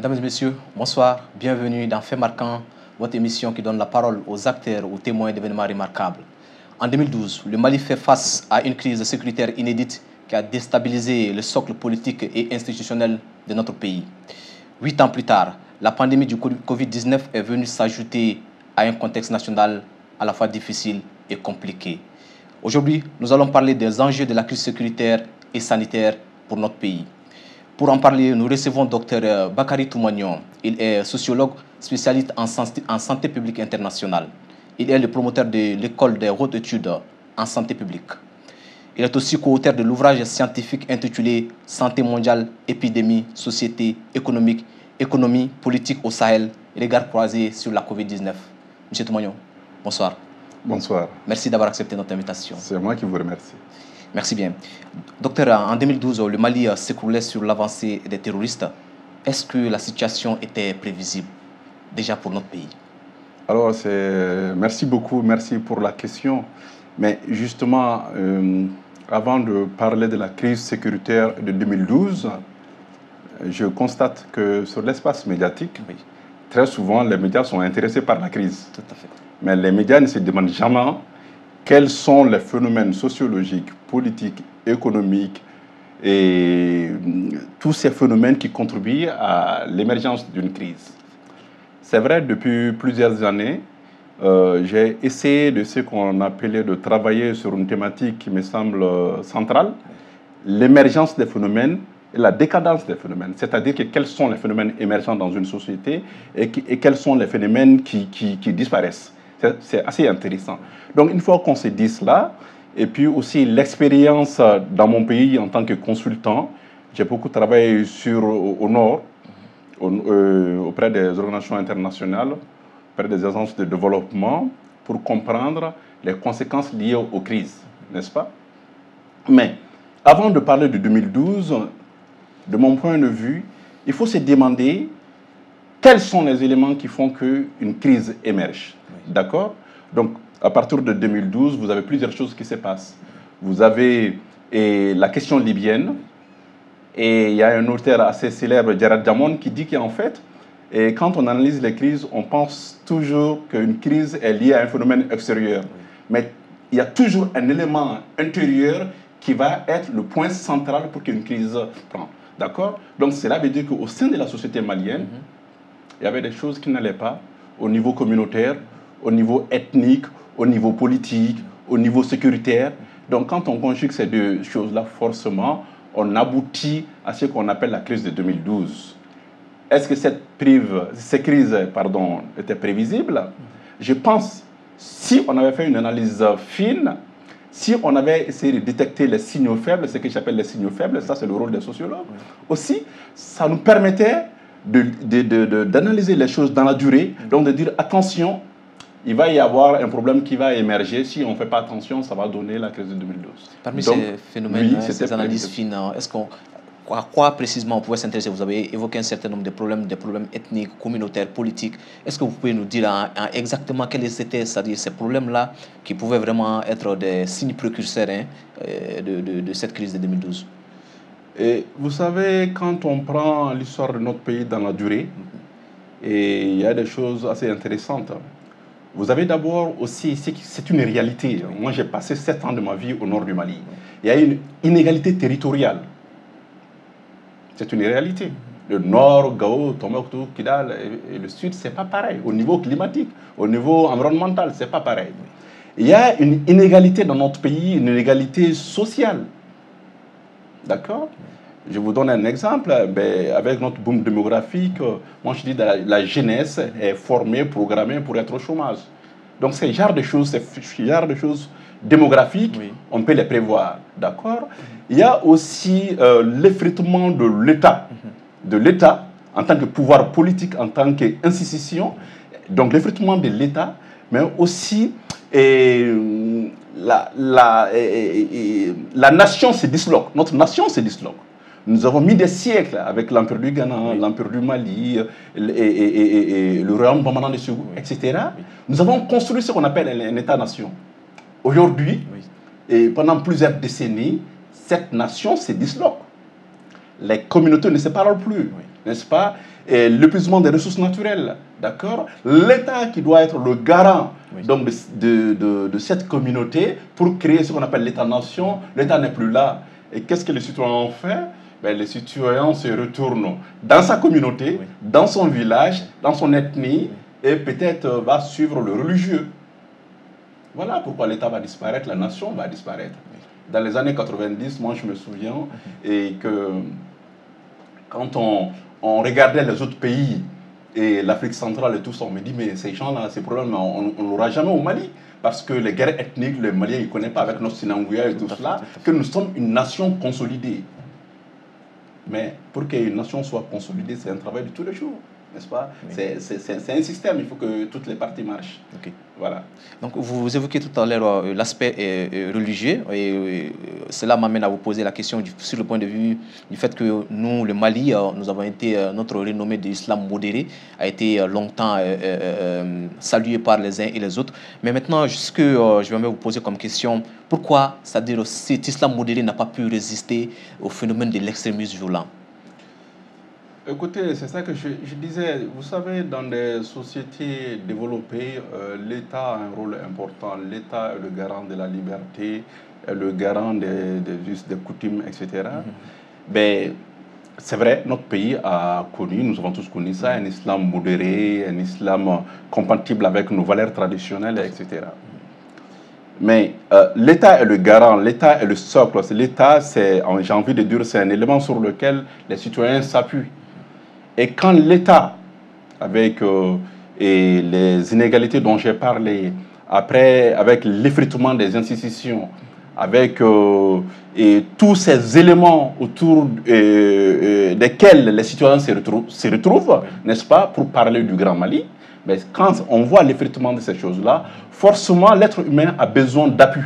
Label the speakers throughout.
Speaker 1: Mesdames et messieurs, bonsoir, bienvenue dans Fait marquant, votre émission qui donne la parole aux acteurs, aux témoins d'événements remarquables. En 2012, le Mali fait face à une crise sécuritaire inédite qui a déstabilisé le socle politique et institutionnel de notre pays. 8 ans plus tard, la pandémie du Covid-19 est venue s'ajouter à un contexte national à la fois difficile et compliqué. Aujourd'hui, nous allons parler des enjeux de la crise sécuritaire et sanitaire pour notre pays. Pour en parler, nous recevons Dr Bakary Toumanian. Il est sociologue spécialiste en santé publique internationale. Il est le promoteur de l'école des hautes études en santé publique. Il est aussi co-auteur de l'ouvrage scientifique intitulé Santé mondiale, épidémie, société, économie politique au Sahel, regard croisé sur la Covid-19. Monsieur Toumanian, bonsoir.
Speaker 2: Bonsoir.
Speaker 1: Merci d'avoir accepté notre invitation.
Speaker 2: C'est moi qui vous remercie.
Speaker 1: Merci bien. Docteur, en 2012, le Mali s'écroulait sur l'avancée des terroristes. Est-ce que la situation était prévisible déjà pour notre pays?
Speaker 2: Alors, merci beaucoup, merci pour la question. Mais justement, avant de parler de la crise sécuritaire de 2012, je constate que sur l'espace médiatique,
Speaker 1: Oui,
Speaker 2: très souvent, les médias sont intéressés par la crise.
Speaker 1: tout à fait.
Speaker 2: Mais les médias ne se demandent jamais quels sont les phénomènes sociologiques, politiques, économiques et tous ces phénomènes qui contribuent à l'émergence d'une crise. C'est vrai, depuis plusieurs années, j'ai essayé de ce qu'on appelait de travailler sur une thématique qui me semble centrale, l'émergence des phénomènes et la décadence des phénomènes. C'est-à-dire que quels sont les phénomènes émergents dans une société et quels sont les phénomènes qui disparaissent. C'est assez intéressant. Donc, une fois qu'on se dit cela, et puis aussi l'expérience dans mon pays en tant que consultant, j'ai beaucoup travaillé au Nord, auprès des organisations internationales, auprès des agences de développement, pour comprendre les conséquences liées aux crises, n'est-ce pas? Mais avant de parler de 2012, de mon point de vue, il faut se demander quels sont les éléments qui font qu'une crise émerge. D'accord? Donc, à partir de 2012, vous avez plusieurs choses qui se passent. Vous avez la question libyenne, et il y a un auteur assez célèbre, Gerard Damon, qui dit qu'en fait, quand on analyse les crises, on pense toujours qu'une crise est liée à un phénomène extérieur. Mais il y a toujours un élément intérieur qui va être le point central pour qu'une crise prenne. D'accord? Donc, cela veut dire qu'au sein de la société malienne, il y avait des choses qui n'allaient pas au niveau communautaire, au niveau ethnique, au niveau politique, au niveau sécuritaire. Donc, quand on conjugue ces deux choses-là, forcément, on aboutit à ce qu'on appelle la crise de 2012. Est-ce que ces crises étaient prévisibles? Je pense, si on avait fait une analyse fine, si on avait essayé de détecter les signaux faibles, ce que j'appelle les signaux faibles, ça c'est le rôle des sociologues, aussi, ça nous permettait d'analyser les choses dans la durée, donc de dire attention, il va y avoir un problème qui va émerger. Si on ne fait pas attention, ça va donner la crise de 2012.
Speaker 1: Parmi
Speaker 2: donc,
Speaker 1: ces phénomènes,
Speaker 2: oui,
Speaker 1: ces analyses fines, à quoi précisément on pouvait s'intéresser? Vous avez évoqué un certain nombre de problèmes ethniques, communautaires, politiques. Est-ce que vous pouvez nous dire exactement quels étaient, c'est-à-dire ces problèmes-là qui pouvaient vraiment être des signes précurseurs de cette crise de 2012?
Speaker 2: Et vous savez, quand on prend l'histoire de notre pays dans la durée, et il y a des choses assez intéressantes. Vous avez d'abord aussi, c'est une réalité. Moi, j'ai passé 7 ans de ma vie au nord du Mali. Il y a une inégalité territoriale. C'est une réalité. Le nord, Gao, Tombouctou, Kidal et le sud, c'est pas pareil. Au niveau climatique, au niveau environnemental, c'est pas pareil. Il y a une inégalité dans notre pays, une inégalité sociale. D'accord? Je vous donne un exemple. Avec notre boom démographique, moi je dis que la jeunesse est formée, programmée pour être au chômage. Donc ce genre de choses démographiques,
Speaker 1: Oui.
Speaker 2: on peut les prévoir. D'accord? Il y a aussi l'effritement de l'État en tant que pouvoir politique, en tant qu'institution. Donc l'effritement de l'État, mais aussi la nation se disloque. Notre nation se disloque. Nous avons mis des siècles avec l'Empire du Ghana, l'Empire du Mali, et le royaume Bamanan de Ségou, etc. Nous avons construit ce qu'on appelle un État-nation. Aujourd'hui, et pendant plusieurs décennies, cette nation se disloque. Les communautés ne se parlent plus. n'est-ce pas? Et l'épuisement des ressources naturelles, d'accord? L'État qui doit être le garant donc de cette communauté pour créer ce qu'on appelle l'État-nation, l'État n'est plus là. Et qu'est-ce que les citoyens ont fait? Ben, les citoyens se retournent dans sa communauté, dans son village, dans son ethnie, et peut-être va suivre le religieux. Voilà pourquoi l'État va disparaître, la nation va disparaître. Dans les années 90, moi je me souviens, et que quand on regardait les autres pays, et l'Afrique centrale et tout ça, on me dit, mais ces gens-là, ces problèmes, on n'aura jamais au Mali. Parce que les guerres ethniques, les Maliens, ils ne connaissent pas avec notre Sinangouya et tout cela, que nous sommes une nation consolidée. Mais pour qu'une nation soit consolidée, c'est un travail de tous les jours, n'est-ce pas? C'est un système, il faut que toutes les parties marchent. Voilà.
Speaker 1: Donc vous évoquez tout à l'heure l'aspect religieux, et cela m'amène à vous poser la question sur le point de vue du fait que nous, le Mali, nous avons été, notre renommée de l'islam modéré a été longtemps salué par les uns et les autres. Mais maintenant, ce que je vais vous poser comme question, pourquoi, c'est-à-dire cet islam modéré n'a pas pu résister au phénomène de l'extrémisme violent?
Speaker 2: Écoutez, c'est ça que je disais. Vous savez, dans des sociétés développées, l'État a un rôle important. L'État est le garant de la liberté, est le garant des coutumes, etc. Mais c'est vrai, notre pays a connu, nous avons tous connu ça, un islam modéré, un islam compatible avec nos valeurs traditionnelles, etc. Mais l'État est le garant, l'État est le socle. L'État, j'ai envie de dire, c'est un élément sur lequel les citoyens s'appuient. Et quand l'État, avec et les inégalités dont j'ai parlé, après, avec l'effritement des institutions, avec et tous ces éléments autour desquels les citoyens se retrouvent, n'est-ce pas, pour parler du Grand Mali, mais quand on voit l'effritement de ces choses-là, forcément l'être humain a besoin d'appui.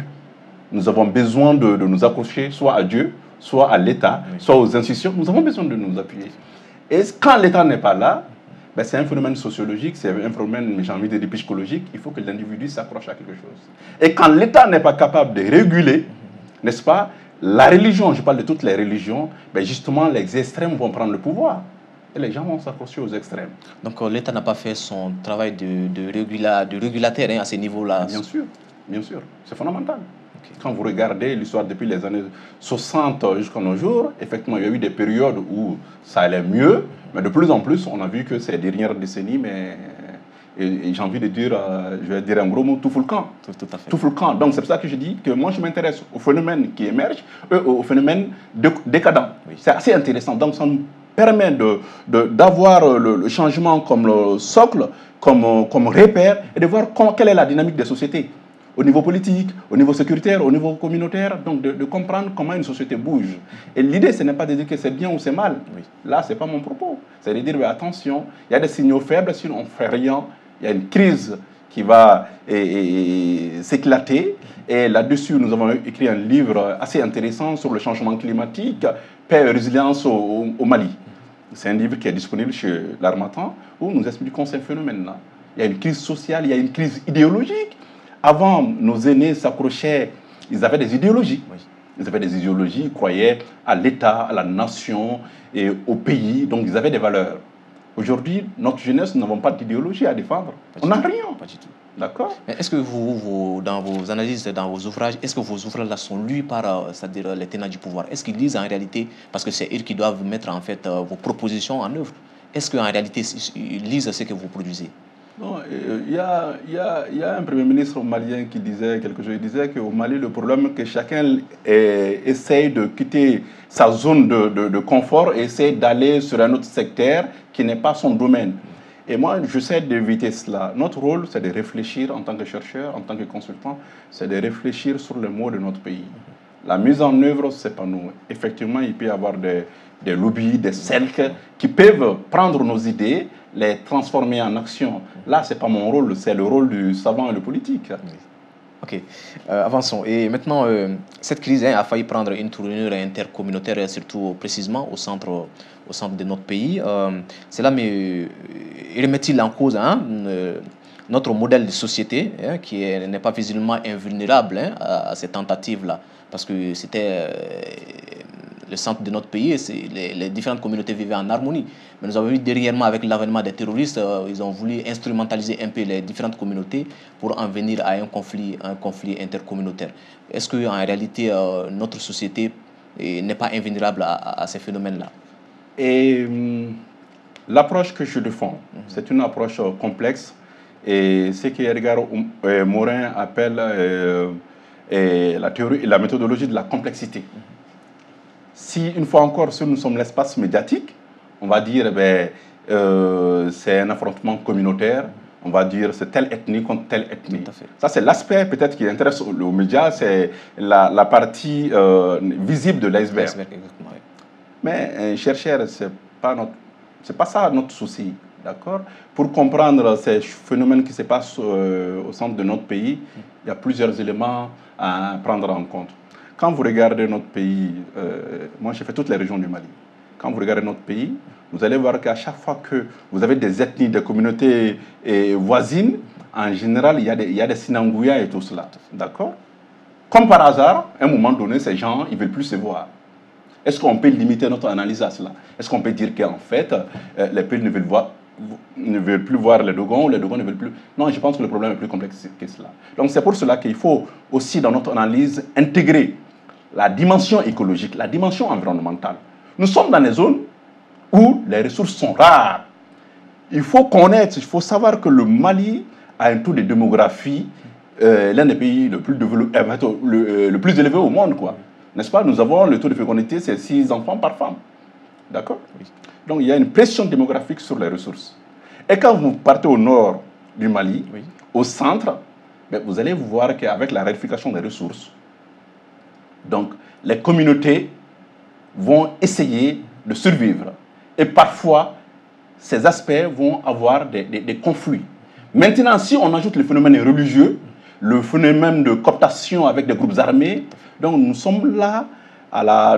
Speaker 2: Nous avons besoin de nous accrocher soit à Dieu, soit à l'État, soit aux institutions. Nous avons besoin de nous appuyer. Et quand l'État n'est pas là, ben c'est un phénomène sociologique, c'est un phénomène, j'ai envie de dire, psychologique. Il faut que l'individu s'accroche à quelque chose. Et quand l'État n'est pas capable de réguler, n'est-ce pas, la religion, je parle de toutes les religions, ben justement, les extrêmes vont prendre le pouvoir. Et les gens vont s'accrocher aux extrêmes.
Speaker 1: Donc l'État n'a pas fait son travail de régulateur à ce niveau-là?
Speaker 2: Bien sûr, c'est fondamental. Quand vous regardez l'histoire depuis les années 60 jusqu'à nos jours, effectivement, il y a eu des périodes où ça allait mieux, mais de plus en plus, on a vu que ces dernières décennies, et j'ai envie de dire, je vais dire un gros mot, tout fout le camp.
Speaker 1: Tout à fait.
Speaker 2: Tout fout le camp. Donc c'est pour ça que je dis que moi, je m'intéresse aux phénomènes qui émergent, aux phénomènes décadents. C'est assez intéressant. Donc ça nous permet d'avoir le changement comme le socle, comme repère, et de voir quelle est la dynamique des sociétés. Au niveau politique, au niveau sécuritaire, au niveau communautaire, donc de comprendre comment une société bouge. Et l'idée, ce n'est pas de dire que c'est bien ou c'est mal. Là, ce n'est pas mon propos. C'est de dire, mais attention, il y a des signaux faibles, si on ne fait rien, il y a une crise qui va s'éclater. Et là-dessus, nous avons écrit un livre assez intéressant sur le changement climatique, paix et résilience au Mali. C'est un livre qui est disponible chez l'Harmattan, où nous expliquons ces phénomènes-là. Il y a une crise sociale, il y a une crise idéologique. Avant, nos aînés s'accrochaient, ils avaient des idéologies. Ils avaient des idéologies, ils croyaient à l'État, à la nation et au pays, donc ils avaient des valeurs. Aujourd'hui, notre jeunesse, nous n'avons pas d'idéologie à défendre. On n'a rien.
Speaker 1: Pas du tout.
Speaker 2: D'accord.
Speaker 1: Est-ce que dans vos analyses, dans vos ouvrages, est-ce que vos ouvrages sont lus par c'est-à-dire les tenants du pouvoir? Est-ce qu'ils lisent en réalité, parce que c'est eux qui doivent mettre en fait vos propositions en œuvre, est-ce qu'en réalité ils lisent ce que vous produisez?
Speaker 2: Non, il y a un premier ministre malien qui disait quelque chose. Il disait qu'au Mali, le problème est que chacun essaye de quitter sa zone de confort et essaye d'aller sur un autre secteur qui n'est pas son domaine. Et moi, j'essaie d'éviter cela. Notre rôle, c'est de réfléchir en tant que chercheur, en tant que consultant, c'est de réfléchir sur les maux de notre pays. La mise en œuvre, c'est pas nous. Effectivement, il peut y avoir des lobbies, des cercles qui peuvent prendre nos idées, les transformer en action. Là, ce n'est pas mon rôle, c'est le rôle du savant et le politique.
Speaker 1: Ok, avançons. Et maintenant, cette crise a failli prendre une tournure intercommunautaire, surtout précisément au centre de notre pays. Cela remet-il en cause notre modèle de société qui n'est pas visiblement invulnérable à ces tentatives-là? Parce que c'était le centre de notre pays, les différentes communautés vivaient en harmonie. Mais nous avons vu dernièrement, avec l'avènement des terroristes, ils ont voulu instrumentaliser un peu les différentes communautés pour en venir à un conflit intercommunautaire. Est-ce qu'en réalité, notre société n'est pas invulnérable à ces phénomènes-là?
Speaker 2: Et l'approche que je défends, c'est une approche complexe. Et ce que Edgar Morin appelle la théorie et la méthodologie de la complexité. Si, une fois encore, si nous sommes l'espace médiatique, on va dire c'est un affrontement communautaire, on va dire c'est telle ethnie contre telle ethnie. Ça, c'est l'aspect peut-être qui intéresse aux médias, c'est la partie visible de l'iceberg. Mais chercheur, c'est pas ça notre souci. D'accord? Pour comprendre ces phénomènes qui se passent au centre de notre pays, il y a plusieurs éléments à prendre en compte. Quand vous regardez notre pays, moi j'ai fait toutes les régions du Mali. Quand vous regardez notre pays, vous allez voir qu'à chaque fois que vous avez des ethnies, des communautés voisines, en général, il y a des Sinangouya et tout cela. D'accord? Comme par hasard, à un moment donné, ces gens, ils ne veulent plus se voir. Est-ce qu'on peut limiter notre analyse à cela? Est-ce qu'on peut dire qu'en fait, les peuples ne veulent plus voir les Dogons, les Dogons ne veulent plus... Non, je pense que le problème est plus complexe que cela. Donc c'est pour cela qu'il faut aussi, dans notre analyse, intégrer la dimension écologique, la dimension environnementale. Nous sommes dans des zones où les ressources sont rares. Il faut connaître, il faut savoir que le Mali a un taux de démographie, l'un des pays le plus élevé au monde, quoi. N'est-ce pas? Nous avons le taux de fécondité, c'est 6 enfants par femme. D'accord? Oui. Donc il y a une pression démographique sur les ressources. Et quand vous partez au nord du Mali, oui, au centre, vous allez voir qu'avec la raréfaction des ressources, donc les communautés vont essayer de survivre. Et parfois, ces aspects vont avoir des conflits. Maintenant, si on ajoute le phénomène religieux, le phénomène de cooptation avec des groupes armés, donc nous sommes là,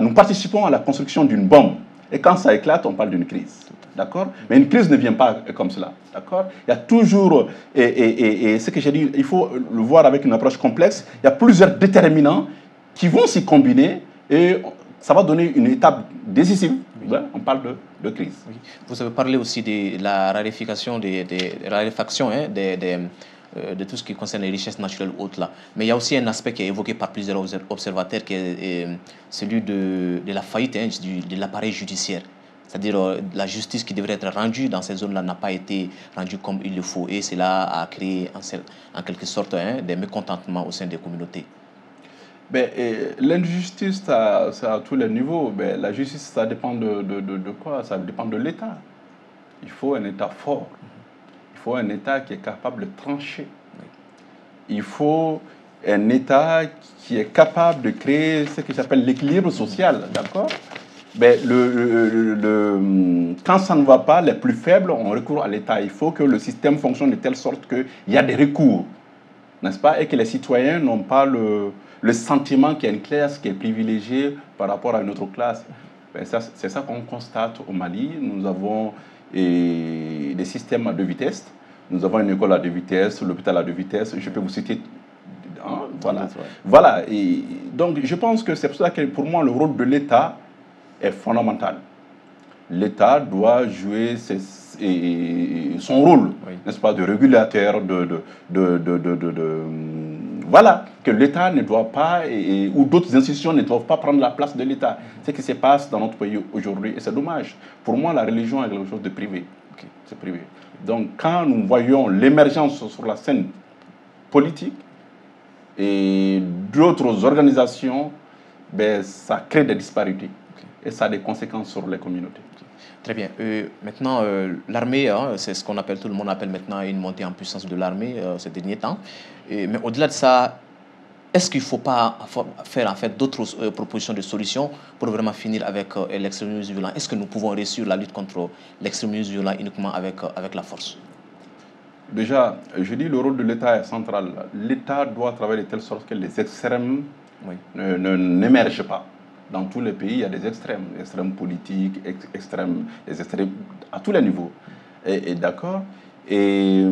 Speaker 2: nous participons à la construction d'une bombe. Et quand ça éclate, on parle d'une crise. D'accord? Mais une crise ne vient pas comme cela. D'accord? Il y a toujours, et ce que j'ai dit, il faut le voir avec une approche complexe, il y a plusieurs déterminants qui vont s'y combiner et ça va donner une étape décisive. Oui. On parle de crise.
Speaker 1: Oui. Vous avez parlé aussi de la raréfaction, de tout ce qui concerne les richesses naturelles hautes là. Mais il y a aussi un aspect qui est évoqué par plusieurs observateurs qui est celui de la faillite de l'appareil judiciaire. C'est-à-dire la justice qui devrait être rendue dans ces zones-là n'a pas été rendue comme il le faut. Et cela a créé en quelque sorte des mécontentements au sein des communautés.
Speaker 2: L'injustice, c'est à tous les niveaux. La justice, ça dépend de quoi? Ça dépend de l'État. Il faut un État fort. Il faut un État qui est capable de trancher. Il faut un État qui est capable de créer ce que j'appelle l'équilibre social. D'accord? Quand ça ne va pas, les plus faibles ont recours à l'État. Il faut que le système fonctionne de telle sorte qu'il y a des recours, n'est-ce pas? Et que les citoyens n'ont pas le sentiment qu'il y a une classe qui est privilégiée par rapport à une autre classe. C'est ça qu'on constate au Mali. Nous avons des systèmes à 2 vitesses. Nous avons une école à 2 vitesses, l'hôpital à 2 vitesses. Je peux vous citer... Voilà. Voilà. Et donc, je pense que c'est pour ça que, pour moi, le rôle de l'État est fondamental. L'État doit jouer son rôle, oui, n'est-ce pas, de régulateur, voilà, que l'État ne doit pas, ou d'autres institutions ne doivent pas prendre la place de l'État. C'est ce qui se passe dans notre pays aujourd'hui, et c'est dommage. Pour moi, la religion est quelque chose de privé. Okay. C'est privé. Donc, quand nous voyons l'émergence sur la scène politique et d'autres organisations, ça crée des disparités. Et ça a des conséquences sur les communautés.
Speaker 1: Très bien. Maintenant, l'armée, c'est ce qu'on appelle, tout le monde appelle maintenant une montée en puissance de l'armée ces derniers temps. Mais au-delà de ça, est-ce qu'il ne faut pas faire en fait d'autres propositions de solutions pour vraiment finir avec l'extrémisme violent? Est-ce que nous pouvons réussir la lutte contre l'extrémisme violent uniquement avec la force?
Speaker 2: Déjà, je dis le rôle de l'État est central. L'État doit travailler de telle sorte que les extrêmes n'émergent pas. Dans tous les pays, il y a des extrêmes politiques, des extrêmes à tous les niveaux. D'accord? Et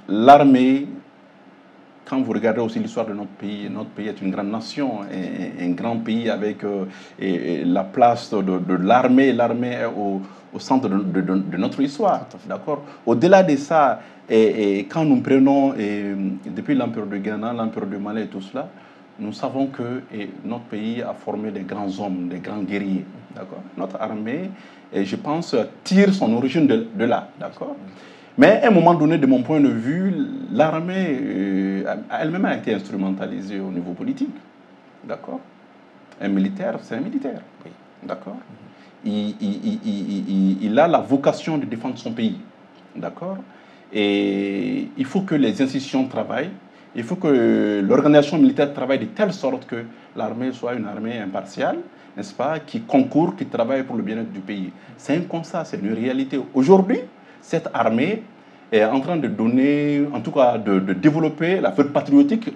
Speaker 2: l'armée quand vous regardez aussi l'histoire de notre pays est une grande nation, un grand pays avec la place de l'armée. L'armée est au centre de notre histoire. D'accord. Au-delà de ça, quand nous prenons, depuis l'Empire de Ghana, l'Empire du Mali et tout cela, nous savons que notre pays a formé des grands hommes, des grands guerriers. D'accord. Notre armée, je pense, tire son origine de là. D'accord. Mais à un moment donné, de mon point de vue, l'armée elle-même a été instrumentalisée au niveau politique. D'accord. Un militaire, c'est un militaire. Oui. D'accord. Il a la vocation de défendre son pays. D'accord. Et il faut que les institutions travaillent. Il faut que l'organisation militaire travaille de telle sorte que l'armée soit une armée impartiale, n'est-ce pas, qui concourt, qui travaille pour le bien-être du pays. C'est un constat, c'est une réalité. Aujourd'hui, cette armée est en train de donner, en tout cas de développer la fête patriotique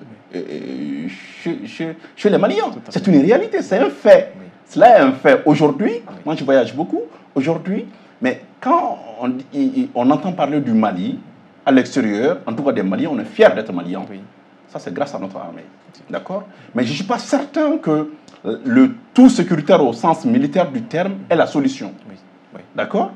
Speaker 2: chez les Maliens. C'est une réalité, c'est un fait. Oui. Cela est un fait. Aujourd'hui, moi je voyage beaucoup, aujourd'hui, mais quand on entend parler du Mali, à l'extérieur, en tout cas des Maliens, on est fiers d'être Maliens. Oui. Ça, c'est grâce à notre armée. D'accord. Mais je ne suis pas certain que le tout sécuritaire au sens militaire du terme est la solution. Oui. Oui. D'accord.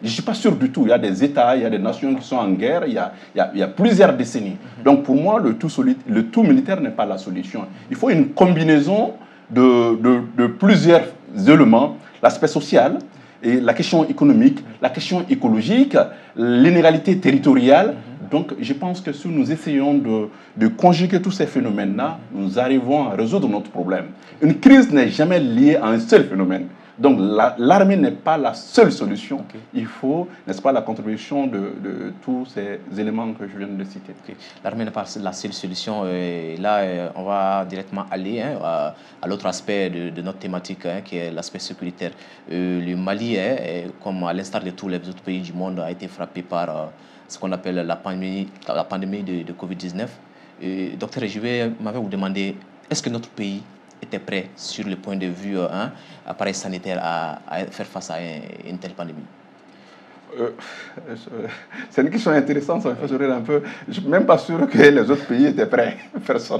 Speaker 2: Je ne suis pas sûr du tout. Il y a des États, il y a des nations qui sont en guerre, il y a plusieurs décennies. Donc pour moi, le tout militaire n'est pas la solution. Il faut une combinaison de plusieurs éléments. L'aspect social, et la question économique, la question écologique, l'inégalité territoriale. Donc je pense que si nous essayons de conjuguer tous ces phénomènes-là, nous arrivons à résoudre notre problème. Une crise n'est jamais liée à un seul phénomène. Donc l'armée n'est pas la seule solution. Okay. Il faut, n'est-ce pas, la contribution de tous ces éléments que je viens de citer. Okay.
Speaker 1: L'armée n'est pas la seule solution. Et là, on va directement aller à l'autre aspect de notre thématique, qui est l'aspect sécuritaire. Le Mali, comme à l'instar de tous les autres pays du monde, a été frappé par ce qu'on appelle la pandémie de Covid-19. Docteur, je m'avais vous demander, est-ce que notre pays était prêt sur le point de vue appareil sanitaire à faire face à une telle pandémie?
Speaker 2: C'est une question intéressante, ça me fait sourire un peu. Je ne suis même pas sûr que les autres pays étaient prêts à faire ça.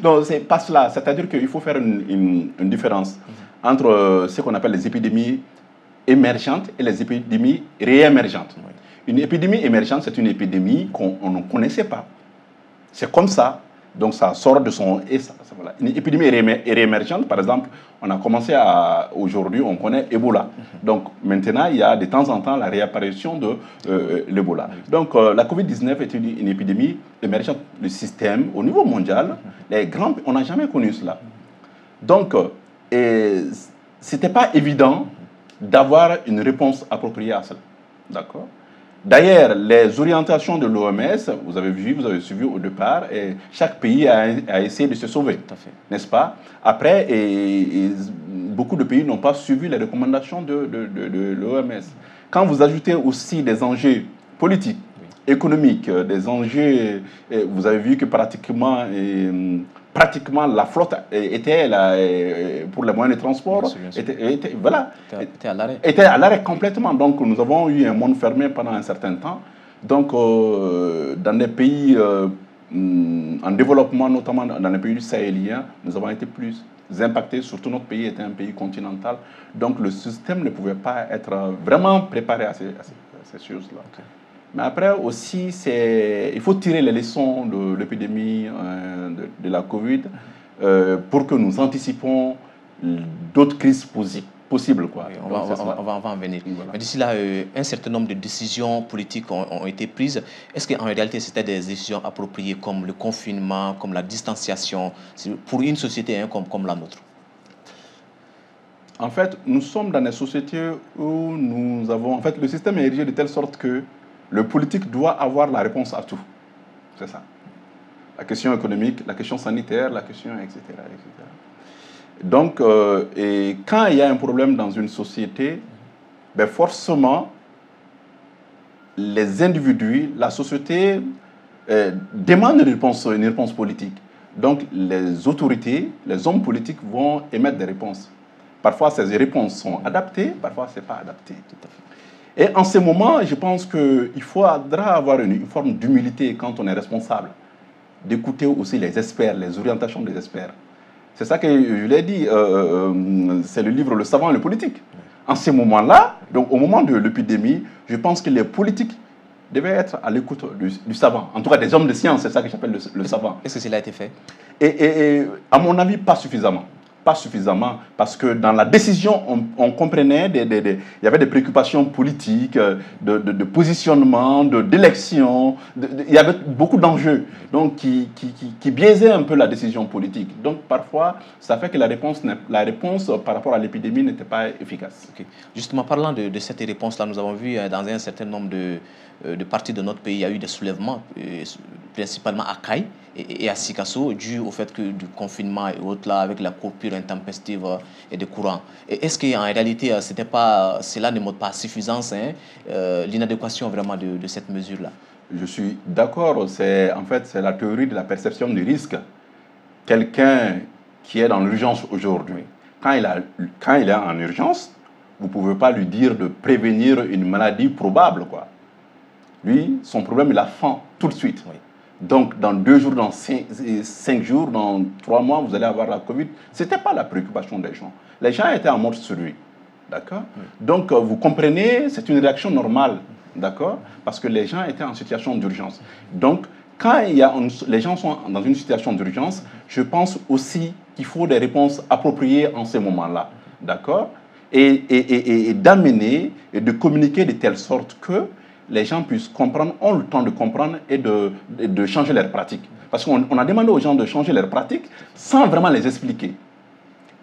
Speaker 2: Non, c'est pas cela. C'est-à-dire qu'il faut faire une différence entre ce qu'on appelle les épidémies émergentes et les épidémies réémergentes. Oui. Une épidémie émergente, c'est une épidémie qu'on ne connaissait pas. C'est comme ça. Donc ça sort de son... Voilà. Une épidémie réémergente, par exemple, on a commencé à... Aujourd'hui, on connaît Ebola. Donc maintenant, il y a de temps en temps la réapparition de l'Ebola. Donc la Covid-19 est une épidémie émergente. Le système, au niveau mondial, on n'a jamais connu cela. Donc, ce n'était pas évident d'avoir une réponse appropriée à cela. D'accord ? D'ailleurs, les orientations de l'OMS, vous avez vu, vous avez suivi au départ, et chaque pays a essayé de se sauver, n'est-ce pas? Après, beaucoup de pays n'ont pas suivi les recommandations de l'OMS. Quand vous ajoutez aussi des enjeux politiques, économiques, des enjeux, vous avez vu que pratiquement la flotte était là, pour les moyens de transport, était à l'arrêt complètement. Donc nous avons eu un monde fermé pendant un certain temps. Donc dans des pays en développement, notamment dans les pays sahéliens, nous avons été plus impactés. Surtout notre pays était un pays continental. Donc le système ne pouvait pas être vraiment préparé à ces choses-là. Okay. Mais après aussi, il faut tirer les leçons de l'épidémie de la Covid pour que nous anticipons d'autres crises possibles. Quoi.
Speaker 1: Oui, on va en venir. Voilà. Mais d'ici là, un certain nombre de décisions politiques ont été prises. Est-ce qu'en réalité, c'était des décisions appropriées comme le confinement, comme la distanciation, pour une société comme la nôtre?
Speaker 2: En fait, nous sommes dans des sociétés où nous avons... En fait, le système est érigé de telle sorte que le politique doit avoir la réponse à tout. C'est ça. La question économique, la question sanitaire, la question, etc. etc. Donc, et quand il y a un problème dans une société, ben forcément, les individus, la société demandent une réponse politique. Donc, les autorités, les hommes politiques vont émettre des réponses. Parfois, ces réponses sont adaptées, parfois, ce n'est pas adapté. Tout à fait. Et en ce moment, je pense qu'il faudra avoir une forme d'humilité quand on est responsable. d'écouter aussi les experts, les orientations des experts. C'est ça que je l'ai dit, c'est le livre Le savant et le politique. En ce moment-là, donc au moment de l'épidémie, je pense que les politiques devaient être à l'écoute du savant. En tout cas, des hommes de science, c'est ça que j'appelle le savant.
Speaker 1: Est-ce que cela a été fait?
Speaker 2: Et à mon avis, pas suffisamment. Pas suffisamment, parce que dans la décision, on comprenait, il y avait des préoccupations politiques, de positionnement, d'élection, il y avait beaucoup d'enjeux donc qui biaisaient un peu la décision politique. Donc parfois, ça fait que la réponse par rapport à l'épidémie n'était pas efficace.
Speaker 1: Okay. Justement, parlant de cette réponse-là, nous avons vu dans un certain nombre de parties de notre pays, il y a eu des soulèvements, principalement à Kayes et à Sikasso, dû au fait que du confinement et autres, là, avec la coupure intempestive et de courant. Est-ce qu'en réalité, cela ne montre pas à suffisance l'inadéquation vraiment de cette mesure-là?
Speaker 2: Je suis d'accord, en fait, c'est la théorie de la perception du risque. Quelqu'un qui est dans l'urgence aujourd'hui, quand il est en urgence, vous ne pouvez pas lui dire de prévenir une maladie probable, quoi. Lui, son problème, il a faim tout de suite. Oui. Donc, dans 2 jours, dans 5 jours, dans 3 mois, vous allez avoir la Covid. Ce n'était pas la préoccupation des gens. Les gens étaient en mode survie. D'accord? Oui. Donc, vous comprenez, c'est une réaction normale. D'accord? Parce que les gens étaient en situation d'urgence. Donc, quand les gens sont dans une situation d'urgence, je pense aussi qu'il faut des réponses appropriées en ces moments-là. D'accord? Et d'amener et de communiquer de telle sorte que les gens puissent comprendre, ont le temps de comprendre et de changer leurs pratiques. Parce qu'on a demandé aux gens de changer leurs pratiques sans vraiment les expliquer.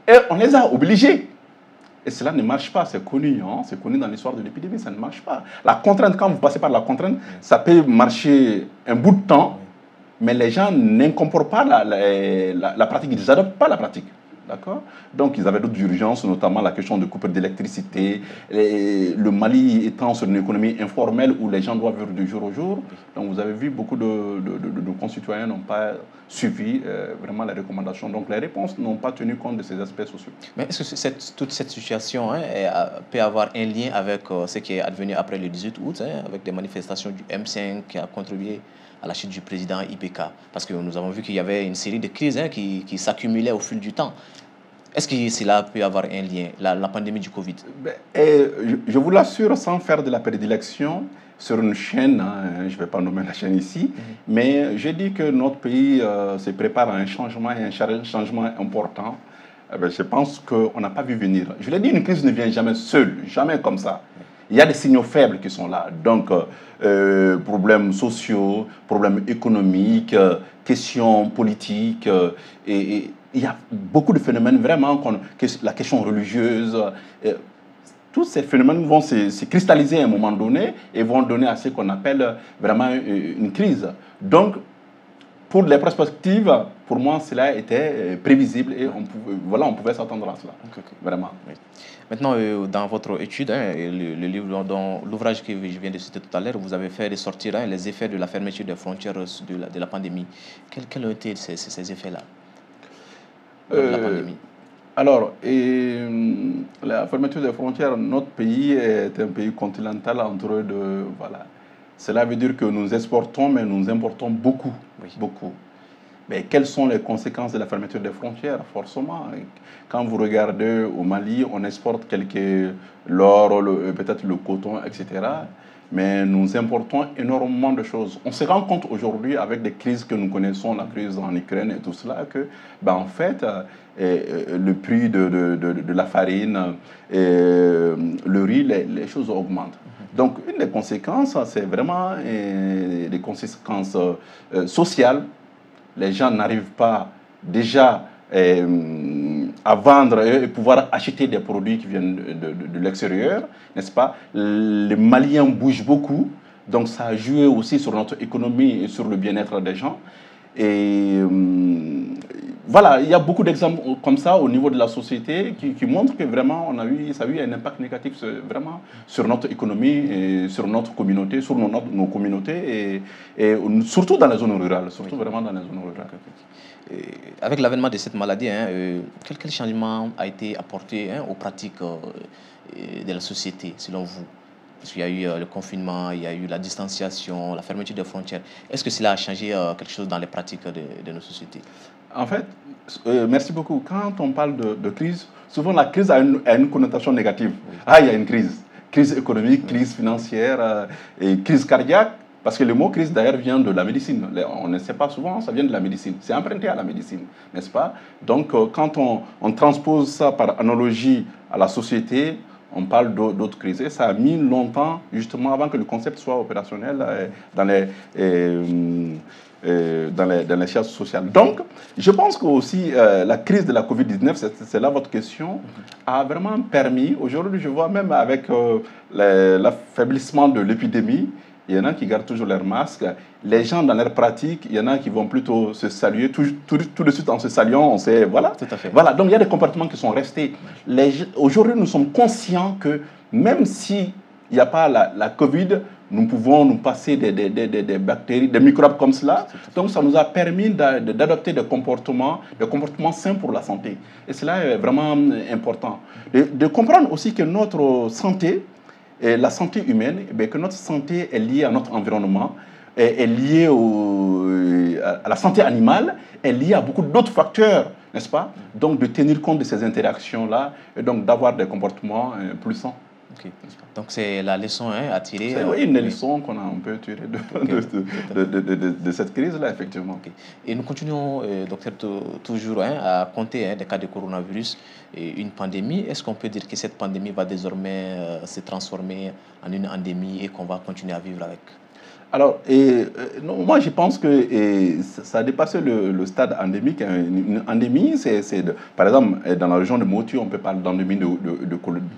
Speaker 2: Et on les a obligés. Et cela ne marche pas, c'est connu. Hein? C'est connu dans l'histoire de l'épidémie, ça ne marche pas. La contrainte, quand vous passez par la contrainte, ça peut marcher un bout de temps, mais les gens n'incorporent pas la pratique, ils n'adoptent pas la pratique. D'accord? Donc, ils avaient d'autres urgences, notamment la question de coupure d'électricité. Le Mali étant sur une économie informelle où les gens doivent vivre du jour au jour. Donc, vous avez vu, beaucoup de concitoyens n'ont pas suivi vraiment les recommandations. Donc, les réponses n'ont pas tenu compte de ces aspects sociaux.
Speaker 1: Mais est-ce que toute cette situation peut avoir un lien avec ce qui est advenu après le 18 août, avec des manifestations du M5 qui a contribué à la chute du président IPK? Parce que nous avons vu qu'il y avait une série de crises qui s'accumulaient au fil du temps. Est-ce que cela peut avoir un lien, la pandémie du Covid?
Speaker 2: Je vous l'assure, sans faire de la prédilection, sur une chaîne, hein, je ne vais pas nommer la chaîne ici, mais je dis que notre pays se prépare à un changement, et un changement important. Je pense qu'on n'a pas vu venir. Je l'ai dit, une crise ne vient jamais seule, jamais comme ça. Il y a des signaux faibles qui sont là. Donc, problèmes sociaux, problèmes économiques, questions politiques. Et il y a beaucoup de phénomènes vraiment, la question religieuse. Tous ces phénomènes vont se cristalliser à un moment donné et vont donner à ce qu'on appelle vraiment une crise. Donc, pour les perspectives, pour moi, cela était prévisible et on pouvait s'attendre à cela. Okay. Vraiment.
Speaker 1: Oui. Maintenant, dans votre étude, l'ouvrage que je viens de citer tout à l'heure, vous avez fait ressortir les effets de la fermeture des frontières de la pandémie. Quels ont été ces effets-là de la pandémie?
Speaker 2: Alors, la fermeture des frontières, notre pays est un pays continental entre deux. Voilà. Cela veut dire que nous exportons, mais nous importons beaucoup. Oui. Beaucoup. Mais quelles sont les conséquences de la fermeture des frontières? Forcément, quand vous regardez au Mali, on exporte l'or, peut-être le coton, etc. Mais nous importons énormément de choses. On se rend compte aujourd'hui, avec des crises que nous connaissons, la crise en Ukraine et tout cela, que, en fait, le prix de la farine, le riz, les choses augmentent. Donc, une des conséquences, c'est vraiment des conséquences sociales. Les gens n'arrivent pas déjà à vendre et pouvoir acheter des produits qui viennent de l'extérieur, n'est-ce pas? Les Maliens bougent beaucoup, donc ça a joué aussi sur notre économie et sur le bien-être des gens. Et voilà, il y a beaucoup d'exemples comme ça au niveau de la société qui montrent que vraiment ça a eu un impact négatif vraiment sur notre économie, et sur notre communauté, sur nos communautés et surtout dans les zones rurales, surtout vraiment dans les zones rurales.
Speaker 1: Avec l'avènement de cette maladie, quel changement a été apporté aux pratiques de la société, selon vous? Parce qu'il y a eu le confinement, il y a eu la distanciation, la fermeture des frontières. Est-ce que cela a changé quelque chose dans les pratiques de nos sociétés?
Speaker 2: En fait, merci beaucoup. Quand on parle de crise, souvent la crise a une connotation négative. Oui. Ah, il y a une crise. Crise économique, crise financière et crise cardiaque. Parce que le mot crise d'ailleurs vient de la médecine. On ne sait pas souvent, ça vient de la médecine. C'est emprunté à la médecine, n'est-ce pas? Donc quand on transpose ça par analogie à la société, on parle d'autres crises. Et ça a mis longtemps, justement, avant que le concept soit opérationnel dans les sciences sociales. Donc, je pense que aussi la crise de la Covid-19, c'est là votre question, a vraiment permis, aujourd'hui je vois même avec l'affaiblissement de l'épidémie, il y en a qui gardent toujours leur masque. Les gens, dans leur pratique, il y en a qui vont plutôt se saluer. Tout de suite, en se saluant, on sait... Voilà.
Speaker 1: Tout à fait.
Speaker 2: Voilà. Donc, il y a des comportements qui sont restés. Aujourd'hui, nous sommes conscients que même s'il n'y a pas la Covid, nous pouvons nous passer des bactéries, des microbes comme cela. Donc, ça nous a permis d'adopter des comportements sains pour la santé. Et cela est vraiment important. De comprendre aussi que notre santé... Et la santé humaine, que notre santé est liée à notre environnement, est liée à la santé animale, est liée à beaucoup d'autres facteurs, n'est-ce pas? Donc de tenir compte de ces interactions-là et donc d'avoir des comportements plus sains.
Speaker 1: Okay. Donc c'est la leçon à tirer.
Speaker 2: C'est une leçon qu'on a un peu tirée de cette crise-là, effectivement.
Speaker 1: Okay. Et nous continuons, docteur, toujours à compter des cas de coronavirus et une pandémie. Est-ce qu'on peut dire que cette pandémie va désormais se transformer en une endémie et qu'on va continuer à vivre avec?
Speaker 2: Alors, non, moi je pense que ça a dépassé le stade endémique. Une endémie, par exemple, dans la région de Motu, on peut parler d'endémie de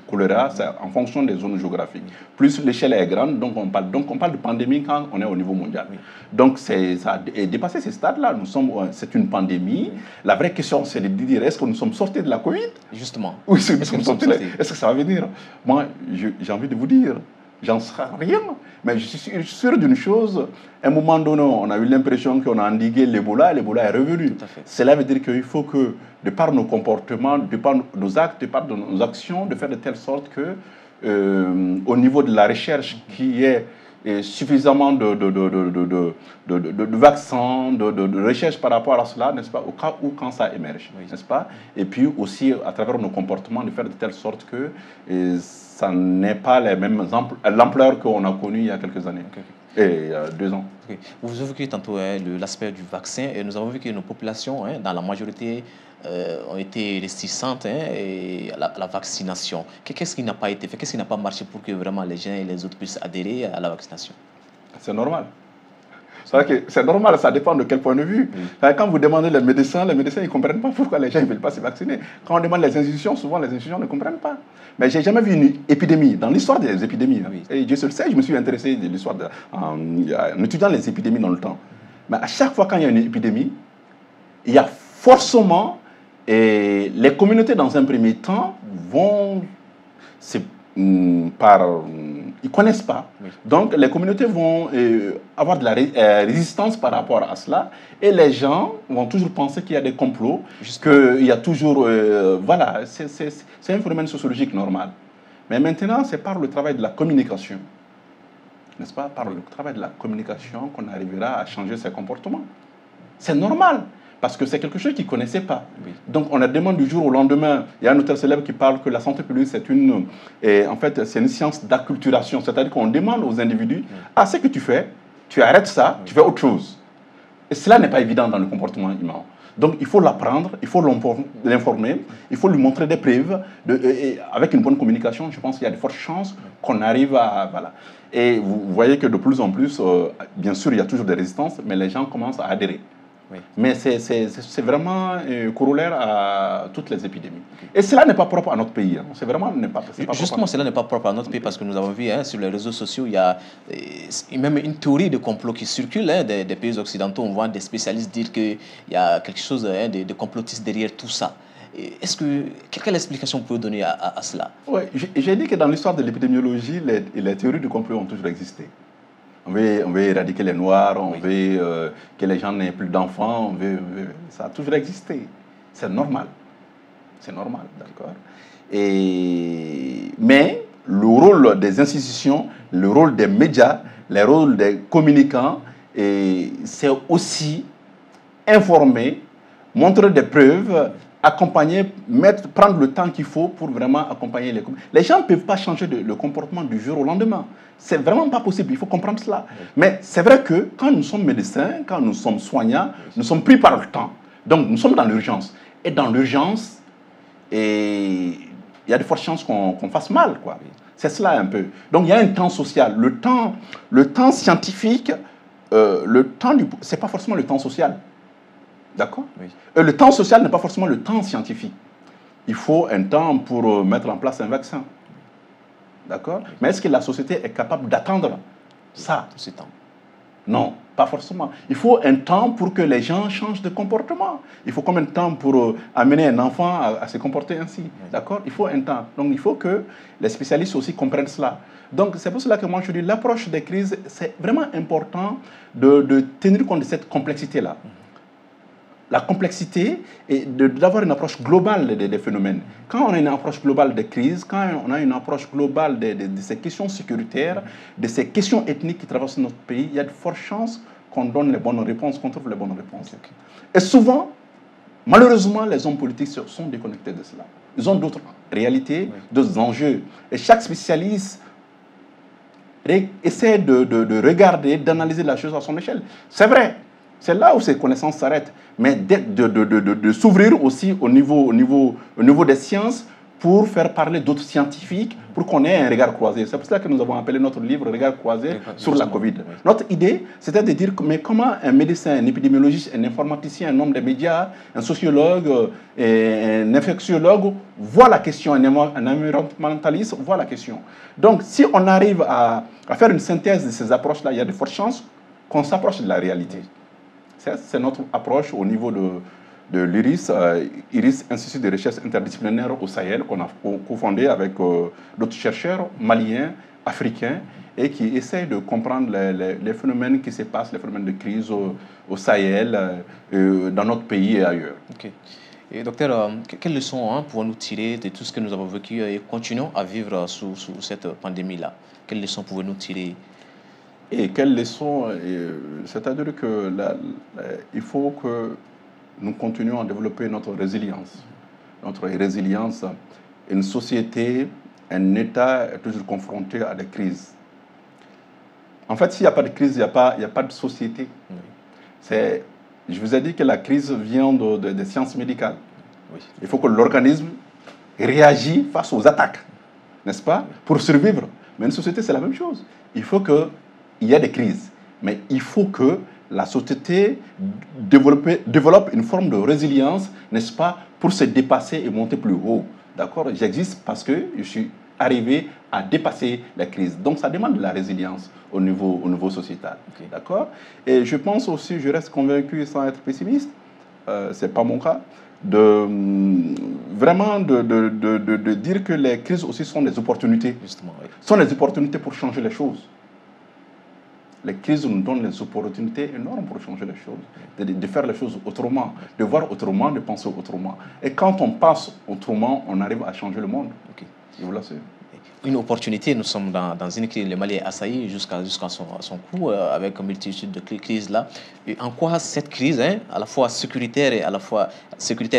Speaker 2: choléra, c'est en fonction des zones géographiques. Plus l'échelle est grande, donc on parle de pandémie quand on est au niveau mondial. Oui. Donc ça a dépassé ces stades-là. C'est une pandémie. Oui. La vraie question, c'est de dire, est-ce que nous sommes sortis de la Covid?
Speaker 1: Justement.
Speaker 2: Oui, est-ce que ça va venir? Moi, j'ai envie de vous dire, j'en sais rien, mais je suis sûr d'une chose. À un moment donné, on a eu l'impression qu'on a endigué l'Ebola, et l'Ebola est revenu. Cela veut dire qu'il faut que, de par nos comportements, de par nos actes, de par nos actions, de faire de telle sorte que, au niveau de la recherche qui est suffisamment de vaccins, de recherche par rapport à cela, n'est-ce pas, au cas où quand ça émerge, oui. N'est-ce pas? Et puis aussi, à travers nos comportements, de faire de telle sorte que ça n'est pas l'ampleur qu'on a connue il y a quelques années. Okay. Et 2 ans.
Speaker 1: Okay. Vous évoquez tantôt l'aspect du vaccin, et nous avons vu que nos populations, dans la majorité, ont été réticentes à la vaccination. Qu'est-ce qui n'a pas été fait? Qu'est-ce qui n'a pas marché pour que vraiment les gens et les autres puissent adhérer à la vaccination?
Speaker 2: C'est normal. C'est normal, ça dépend de quel point de vue. Oui. Quand vous demandez les médecins ils ne comprennent pas pourquoi les gens ne veulent pas se vacciner. Quand on demande les institutions, souvent les institutions ne comprennent pas. Mais je n'ai jamais vu une épidémie, dans l'histoire des épidémies. Oui. Et Dieu seul sait, je me suis intéressé de l'histoire en étudiant les épidémies dans le temps. Mais à chaque fois quand il y a une épidémie, il y a forcément, les communautés dans un premier temps vont ils ne connaissent pas. Oui. Donc, les communautés vont avoir de la résistance par rapport à cela. Et les gens vont toujours penser qu'il y a des complots, qu'il y a toujours... voilà, c'est un phénomène sociologique normal. Mais maintenant, c'est par le travail de la communication, n'est-ce pas? Par le travail de la communication qu'on arrivera à changer ses comportements. C'est normal. Parce que c'est quelque chose qu'ils ne connaissaient pas. Oui. Donc, on a demandé du jour au lendemain. Il y a un auteur célèbre qui parle que la santé publique, c'est une science d'acculturation. C'est-à-dire qu'on demande aux individus, ce que tu fais, tu arrêtes ça, tu fais autre chose. Et cela n'est pas évident dans le comportement humain. Donc, il faut l'apprendre, il faut l'informer, il faut lui montrer des preuves. Avec une bonne communication, je pense qu'il y a de fortes chances qu'on arrive à... Voilà. Et vous voyez que de plus en plus, bien sûr, il y a toujours des résistances, mais les gens commencent à adhérer. Oui. Mais c'est vraiment corollaire à toutes les épidémies. Et cela n'est pas propre à notre pays. Hein. C'est vraiment pas
Speaker 1: justement, cela n'est pas propre à notre pays parce que nous avons vu sur les réseaux sociaux, il y a même une théorie de complot qui circule des pays occidentaux. On voit des spécialistes dire qu'il y a quelque chose de complotiste derrière tout ça. Quelle explication vous pouvez donner à cela?
Speaker 2: Oui, j'ai dit que dans l'histoire de l'épidémiologie, les théories du complot ont toujours existé. On veut éradiquer les Noirs, on veut que les gens n'aient plus d'enfants, ça a toujours existé. C'est normal. C'est normal, d'accord. Mais le rôle des institutions le rôle des médias, le rôle des communicants, et c'est aussi informer, montrer des preuves, accompagner, prendre le temps qu'il faut pour vraiment accompagner les communicants. Les gens ne peuvent pas changer le comportement du jour au lendemain. C'est vraiment pas possible, il faut comprendre cela. Mais c'est vrai que quand nous sommes médecins, quand nous sommes soignants, nous sommes pris par le temps. Donc nous sommes dans l'urgence. Et dans l'urgence, il y a de fortes chances qu'on fasse mal, quoi. C'est cela un peu. Donc il y a un temps social. Le temps scientifique, c'est pas forcément le temps social. D'accord? Oui. Le temps social n'est pas forcément le temps scientifique. Il faut un temps pour mettre en place un vaccin. D'accord? Oui. Mais est-ce que la société est capable d'attendre ça?
Speaker 1: Tout ce temps.
Speaker 2: Non, pas forcément. Il faut un temps pour que les gens changent de comportement. Il faut combien de temps pour amener un enfant à se comporter ainsi? Oui. D'accord? Il faut un temps. Donc il faut que les spécialistes aussi comprennent cela. Donc c'est pour cela que moi je dis l'approche des crises, c'est vraiment important de tenir compte de cette complexité-là. La complexité est d'avoir une approche globale des phénomènes. Quand on a une approche globale des crises, quand on a une approche globale de ces questions sécuritaires, de ces questions ethniques qui traversent notre pays, il y a de fortes chances qu'on donne les bonnes réponses, qu'on trouve les bonnes réponses. Okay. Et souvent, malheureusement, les hommes politiques sont déconnectés de cela. Ils ont d'autres réalités, d'autres enjeux. Et chaque spécialiste essaie de regarder, d'analyser la chose à son échelle. C'est vrai. C'est là où ces connaissances s'arrêtent. Mais de s'ouvrir aussi au niveau des sciences pour faire parler d'autres scientifiques, pour qu'on ait un regard croisé. C'est pour ça que nous avons appelé notre livre « Regard croisé sur la Covid ». Notre idée, c'était de dire mais comment un médecin, un épidémiologiste, un informaticien, un homme des médias, un sociologue, un infectiologue voit la question, un environnementaliste voit la question. Donc, si on arrive à faire une synthèse de ces approches-là, il y a de fortes chances qu'on s'approche de la réalité. C'est notre approche au niveau de l'IRIS, IRIS, Institut de recherche interdisciplinaire au Sahel, qu'on a cofondé avec d'autres chercheurs maliens, africains, et qui essayent de comprendre les phénomènes qui se passent, les phénomènes de crise au Sahel, dans notre pays et ailleurs.
Speaker 1: Okay. Et docteur, quelles leçons pouvons-nous tirer de tout ce que nous avons vécu et continuons à vivre sous cette pandémie-là? Quelles leçons pouvons-nous tirer?
Speaker 2: Et quelles leçons? C'est-à-dire il faut que nous continuions à développer notre résilience. Notre résilience, une société, un État est toujours confronté à des crises. En fait, s'il n'y a pas de crise, il n'y a pas de société. Oui. Je vous ai dit que la crise vient des sciences médicales. Oui. Il faut que l'organisme réagisse face aux attaques, n'est-ce pas, pour survivre. Mais une société, c'est la même chose. Il faut qu'il y ait des crises, mais il faut que la société développe une forme de résilience, n'est-ce pas, pour se dépasser et monter plus haut. D'accord? J'existe parce que je suis arrivé à dépasser la crise. Donc, ça demande de la résilience au niveau sociétal. Okay. D'accord? Et je pense aussi, je reste convaincu sans être pessimiste, ce n'est pas mon cas, vraiment de dire que les crises aussi sont des opportunités. Justement, oui. Sont des opportunités pour changer les choses. Les crises nous donnent des opportunités énormes pour changer les choses, de faire les choses autrement, de voir autrement, de penser autrement. Et quand on pense autrement, on arrive à changer le monde. Okay. Je vous l'assure.
Speaker 1: Une opportunité, nous sommes dans une crise, le Mali est assailli jusqu'à son cou avec une multitude de crises là. Et en quoi cette crise, à la fois sécuritaire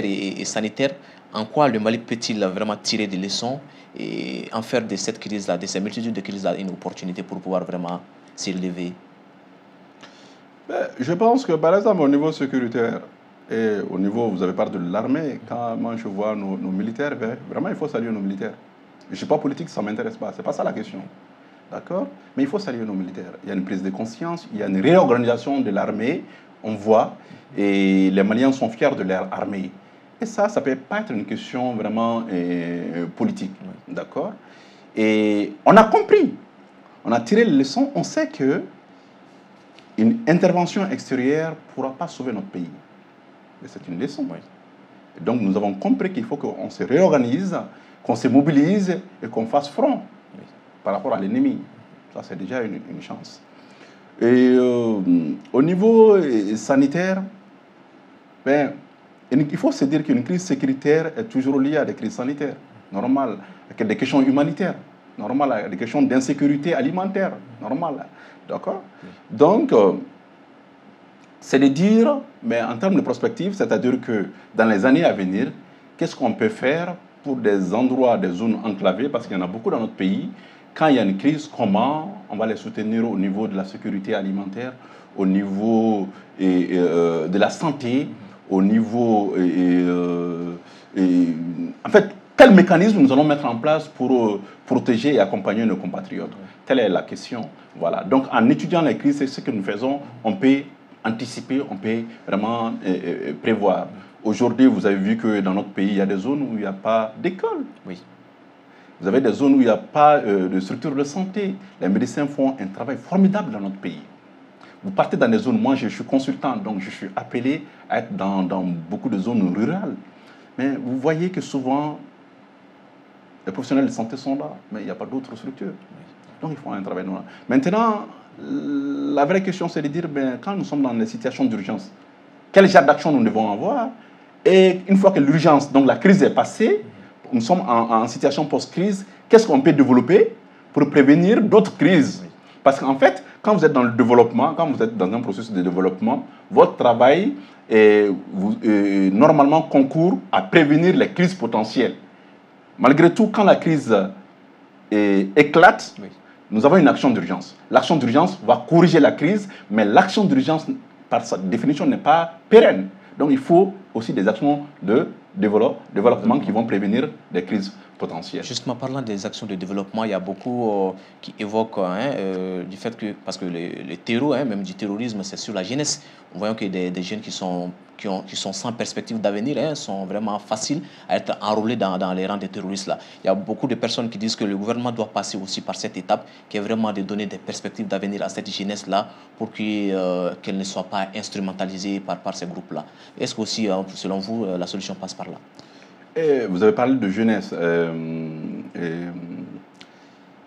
Speaker 1: et sanitaire, en quoi le Mali peut-il vraiment tirer des leçons et en faire de cette crise là, de ces multitudes de crises là, une opportunité pour pouvoir vraiment s'élever?
Speaker 2: Je pense que par exemple au niveau sécuritaire et au niveau, vous avez parlé de l'armée, quand moi je vois nos militaires, vraiment il faut saluer nos militaires. Je ne suis pas politique, ça ne m'intéresse pas, ce n'est pas ça la question. D'accord? Mais il faut saluer nos militaires. Il y a une prise de conscience, il y a une réorganisation de l'armée, on voit, et les Maliens sont fiers de leur armée. Et ça ne peut pas être une question vraiment politique. D'accord? Et on a compris, on a tiré les leçons, on sait que une intervention extérieure ne pourra pas sauver notre pays. Mais c'est une leçon. Oui. Et donc nous avons compris qu'il faut qu'on se réorganise, qu'on se mobilise et qu'on fasse front par rapport à l'ennemi. Ça, c'est déjà une chance. Et au niveau sanitaire, il faut se dire qu'une crise sécuritaire est toujours liée à des crises sanitaires, normal, avec des questions humanitaires. normal, des questions d'insécurité alimentaire, normal, d'accord. Donc, c'est de dire, mais en termes de prospective, c'est-à-dire que dans les années à venir, qu'est-ce qu'on peut faire pour des endroits, des zones enclavées, parce qu'il y en a beaucoup dans notre pays. Quand il y a une crise, comment on va les soutenir au niveau de la sécurité alimentaire, au niveau de la santé, au niveau... en fait, quel mécanisme nous allons mettre en place pour protéger et accompagner nos compatriotes? Telle est la question. Voilà. Donc, en étudiant les crises, c'est ce que nous faisons. On peut anticiper, on peut vraiment prévoir. Aujourd'hui, vous avez vu que dans notre pays, il y a des zones où il n'y a pas d'école.
Speaker 1: Oui.
Speaker 2: Vous avez des zones où il n'y a pas de structure de santé. Les médecins font un travail formidable dans notre pays. Vous partez dans des zones, moi je suis consultant, donc je suis appelé à être dans beaucoup de zones rurales. Mais vous voyez que souvent, les professionnels de santé sont là, mais il n'y a pas d'autres structures. Donc ils font un travail noir. Maintenant, la vraie question c'est de dire, ben, quand nous sommes dans des situations d'urgence, quel genre d'action nous devons avoir? Et une fois que l'urgence, donc la crise est passée, nous sommes en situation post-crise, qu'est-ce qu'on peut développer pour prévenir d'autres crises? Parce qu'en fait, quand vous êtes dans le développement, quand vous êtes dans un processus de développement, votre travail normalement concourt à prévenir les crises potentielles. Malgré tout, quand la crise éclate, nous avons une action d'urgence. L'action d'urgence va corriger la crise, mais l'action d'urgence, par sa définition, n'est pas pérenne. Donc il faut aussi des actions de développement qui vont prévenir des crises potentielles.
Speaker 1: Justement, parlant des actions de développement, il y a beaucoup qui évoquent du fait que, parce que les terreaux, même du terrorisme, c'est sur la jeunesse. Nous voyons que des jeunes qui sont sans perspective d'avenir, sont vraiment faciles à être enrôlés dans les rangs des terroristes-là. Il y a beaucoup de personnes qui disent que le gouvernement doit passer aussi par cette étape, qui est vraiment de donner des perspectives d'avenir à cette jeunesse-là pour qu'elle ne soit pas instrumentalisée par ces groupes-là. Est-ce que aussi, selon vous, la solution passe par là?
Speaker 2: Vous avez parlé de jeunesse.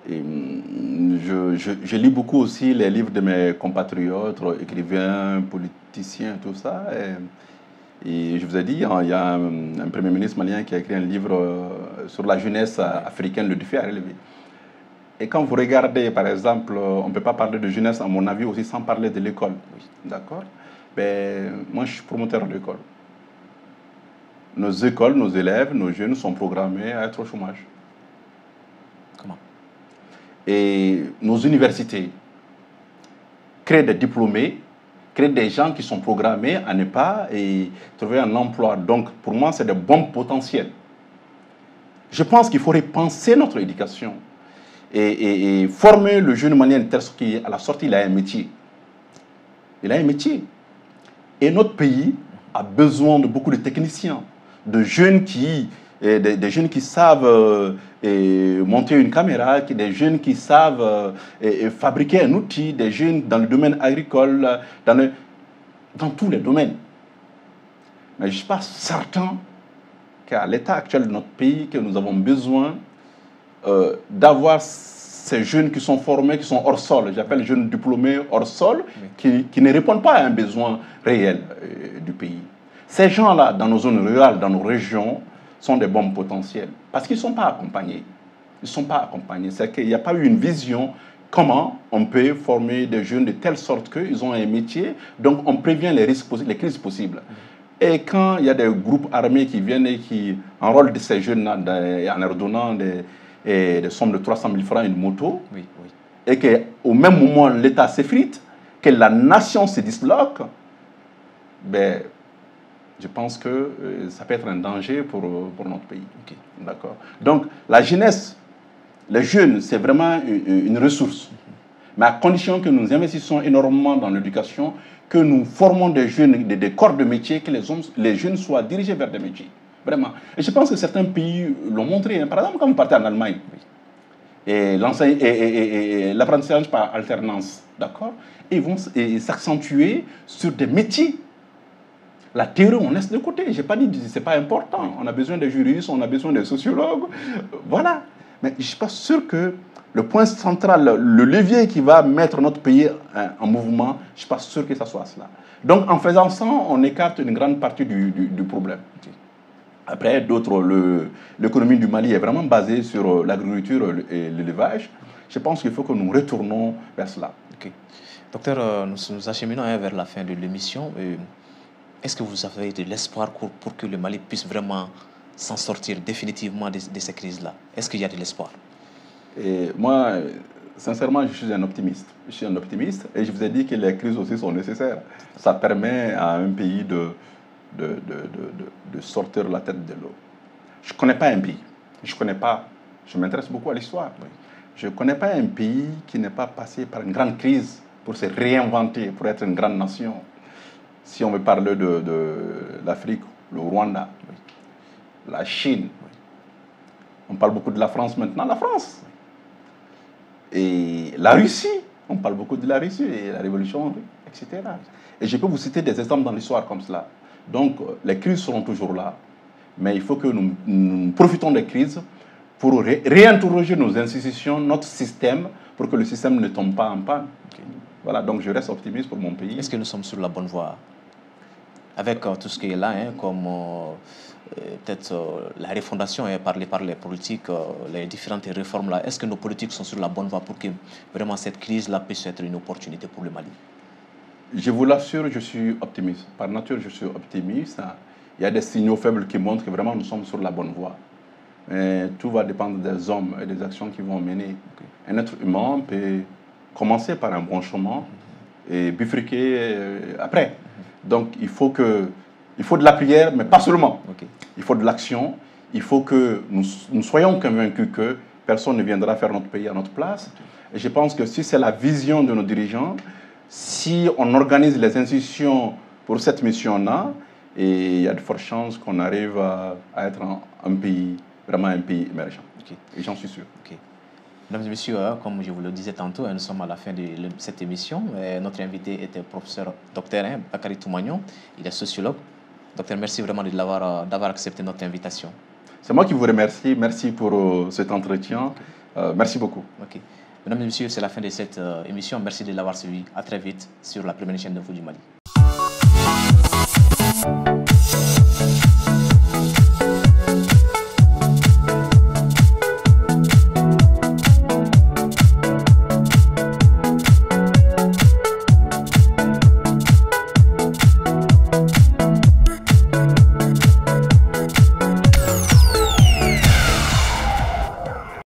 Speaker 2: Je lis beaucoup aussi les livres de mes compatriotes, écrivains, politiciens, tout ça. Et je vous ai dit, il y a un premier ministre malien qui a écrit un livre sur la jeunesse africaine, le défi à relever. Et quand vous regardez, par exemple, on ne peut pas parler de jeunesse, à mon avis, aussi sans parler de l'école. D'accord? Moi, je suis promoteur de l'école. Nos écoles, nos élèves, nos jeunes sont programmés à être au chômage.
Speaker 1: Comment?
Speaker 2: Et nos universités créent des diplômés, créent des gens qui sont programmés à ne pas trouver un emploi. Donc, pour moi, c'est des bombes potentielles. Je pense qu'il faudrait penser notre éducation et former le jeune malien de telle sorte qu'à la sortie, il a un métier. Il a un métier. Et notre pays a besoin de beaucoup de techniciens, de jeunes des jeunes qui savent monter une caméra, des jeunes qui savent fabriquer un outil, des jeunes dans le domaine agricole, dans tous les domaines. Mais je ne suis pas certain qu'à l'état actuel de notre pays, que nous avons besoin d'avoir ces jeunes qui sont formés, qui sont hors sol. J'appelle jeunes diplômés hors sol, qui ne répondent pas à un besoin réel du pays. Ces gens-là, dans nos zones rurales, dans nos régions, sont des bombes potentielles. Parce qu'ils ne sont pas accompagnés. Ils ne sont pas accompagnés. C'est qu'il n'y a pas eu une vision comment on peut former des jeunes de telle sorte qu'ils ont un métier. Donc, on prévient les risques possibles, les crises possibles. Et quand il y a des groupes armés qui viennent et qui enrôlent ces jeunes-là en leur donnant des sommes de 300 000 francs, une moto, et qu'au même moment, l'État s'effrite, que la nation se disloque, je pense que ça peut être un danger pour notre pays.
Speaker 1: Okay.
Speaker 2: D'accord. Donc, la jeunesse, les jeunes, c'est vraiment une ressource. Mais à condition que nous investissons énormément dans l'éducation, que nous formons des jeunes, des corps de métier, que les jeunes soient dirigés vers des métiers. Vraiment. Et je pense que certains pays l'ont montré. Par exemple, quand vous partez en Allemagne, et l'apprentissage par alternance, d'accord, ils vont s'accentuer sur des métiers. La théorie, on laisse de côté. Je n'ai pas dit que ce n'est pas important. On a besoin des juristes, on a besoin des sociologues. Voilà. Mais je ne suis pas sûr que le point central, le levier qui va mettre notre pays en mouvement, je ne suis pas sûr que ça soit cela. Donc, en faisant ça, on écarte une grande partie du problème. Après, d'autres, l'économie du Mali est vraiment basée sur l'agriculture et l'élevage. Je pense qu'il faut que nous retournons vers cela.
Speaker 1: Ok. Docteur, nous nous acheminons vers la fin de l'émission. Est-ce que vous avez de l'espoir pour que le Mali puisse vraiment s'en sortir définitivement de ces crises-là? Est-ce qu'il y a de l'espoir?
Speaker 2: Et moi, sincèrement, je suis un optimiste. Je suis un optimiste et je vous ai dit que les crises aussi sont nécessaires. Ça permet à un pays de sortir la tête de l'eau. Je ne connais pas un pays. Je m'intéresse beaucoup à l'histoire. Je ne connais pas un pays qui n'est pas passé par une grande crise pour se réinventer, pour être une grande nation. Si on veut parler de l'Afrique, le Rwanda, la Chine, on parle beaucoup de la France maintenant, la France. Et la Russie, on parle beaucoup de la Russie et la révolution, etc. Et je peux vous citer des exemples dans l'histoire comme cela. Donc, les crises seront toujours là, mais il faut que nous profitons des crises pour réinterroger nos institutions, notre système, pour que le système ne tombe pas en panne. Okay. Voilà, donc je reste optimiste pour mon pays.
Speaker 1: Est-ce que nous sommes sur la bonne voie? Avec tout ce qui est là, comme peut-être la refondation par les politiques, les différentes réformes là, est-ce que nos politiques sont sur la bonne voie pour que vraiment cette crise-là puisse être une opportunité pour le Mali?
Speaker 2: Je vous l'assure, je suis optimiste. Par nature, je suis optimiste. Il y a des signaux faibles qui montrent que vraiment nous sommes sur la bonne voie. Mais tout va dépendre des hommes et des actions qu'ils vont mener. Okay. Un être humain peut commencer par un bon chemin et bifurquer après. Donc il faut de la prière, mais pas seulement. Okay. Il faut de l'action. Il faut que nous soyons convaincus que personne ne viendra faire notre pays à notre place. Okay. Et je pense que si c'est la vision de nos dirigeants, si on organise les institutions pour cette mission-là, et il y a de fortes chances qu'on arrive à être un pays, vraiment un pays émergent. Okay. Et j'en suis sûr.
Speaker 1: Okay. Mesdames et messieurs, comme je vous le disais tantôt, nous sommes à la fin de cette émission. Notre invité était le professeur Dr Bakary Toumagnon. Il est sociologue. Docteur, merci vraiment d'avoir accepté notre invitation.
Speaker 2: C'est moi qui vous remercie. Merci pour cet entretien. Okay. Merci beaucoup.
Speaker 1: Okay. Mesdames et messieurs, c'est la fin de cette émission. Merci de l'avoir suivi. À très vite sur la première chaîne d'info du Mali.